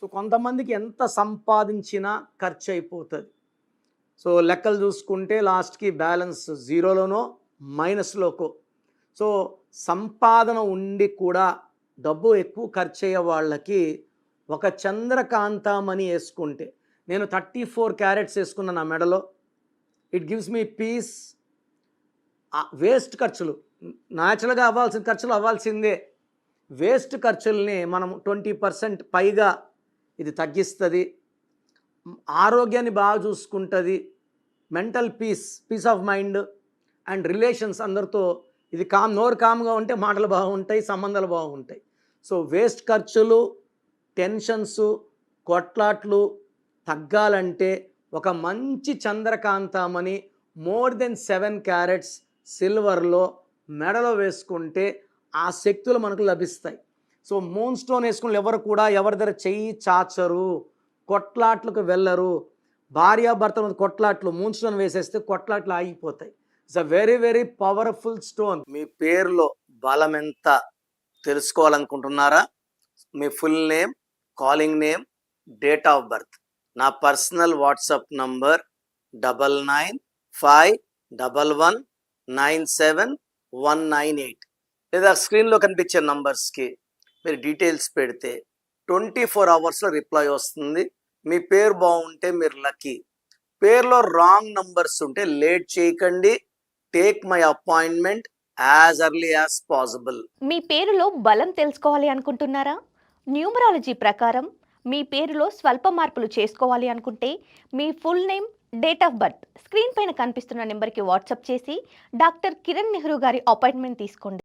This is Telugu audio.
సో కొంతమందికి ఎంత సంపాదించినా ఖర్చు అయిపోతుంది. సో లెక్కలు చూసుకుంటే లాస్ట్కి బ్యాలెన్స్ జీరోలోనో మైనస్లోకో. సో సంపాదన ఉండి కూడా డబ్బు ఎక్కువ ఖర్చు అయ్యే వాళ్ళకి ఒక చంద్రకాంతమణి వేసుకుంటే, నేను 34 క్యారెట్స్ వేసుకున్న నా మెడలో, it gives me peace. Waste ఖర్చులు, న్యాచురల్గా అవ్వాల్సిన ఖర్చులు అవ్వాల్సిందే, వేస్ట్ ఖర్చుల్ని మనం 20% పైగా ఇది తగ్గిస్తుంది. ఆరోగ్యాన్ని బాగా చూసుకుంటుంది, mental peace of mind and relations అందరితో ఇది నోరు కామ్గా ఉంటే మాటలు బాగుంటాయి, సంబంధాలు బాగుంటాయి. సో వేస్ట్ ఖర్చులు, టెన్షన్స్, కొట్లాట్లు తగ్గాలంటే ఒక మంచి చంద్రకాంతమణి మోర్ దెన్ 7 క్యారెట్స్ సిల్వర్లో మెడలో వేసుకుంటే ఆ శక్తులు మనకు లభిస్తాయి. సో మూన్ స్టోన్ వేసుకుని ఎవరు కూడా ఎవరి దగ్గర చెయ్యి చాచరు, కొట్లాట్లకు వెళ్ళరు. భార్యాభర్తల మీద కొట్లాట్లు మూన్ స్టోన్ వేసేస్తే కొట్లాట్లు ఆగిపోతాయి. It's a very very powerful stone. మీ పేరులో బలం ఎంత తెలుసుకోవాలనుకుంటున్నారా? మీ full name, calling name, date of birth, నా పర్సనల్ వాట్సాప్ నంబర్ 99511197 లేదా స్క్రీన్లో కనిపించే నంబర్స్కి మీరు డీటెయిల్స్ పెడితే 24 అవర్స్లో రిప్లై వస్తుంది. మీ పేరు బాగుంటే మీరు లక్కీ. పేరులో రాంగ్ నంబర్స్ ఉంటే లేట్ చేయకండి. Take my appointment as early as possible. మీ పేరులో బలం తెలుసుకోవాలి అనుకుంటున్నారా? న్యూమరాలజీ ప్రకారం మీ పేరులో స్వల్ప మార్పులు చేసుకోవాలి అనుకుంటే మీ full name, date of birth screen పైన కనిపిస్తున్న నెంబర్కి వాట్సాప్ చేసి డాక్టర్ కిరణ్ నెహ్రూ గారి అపాయింట్మెంట్ తీసుకోండి.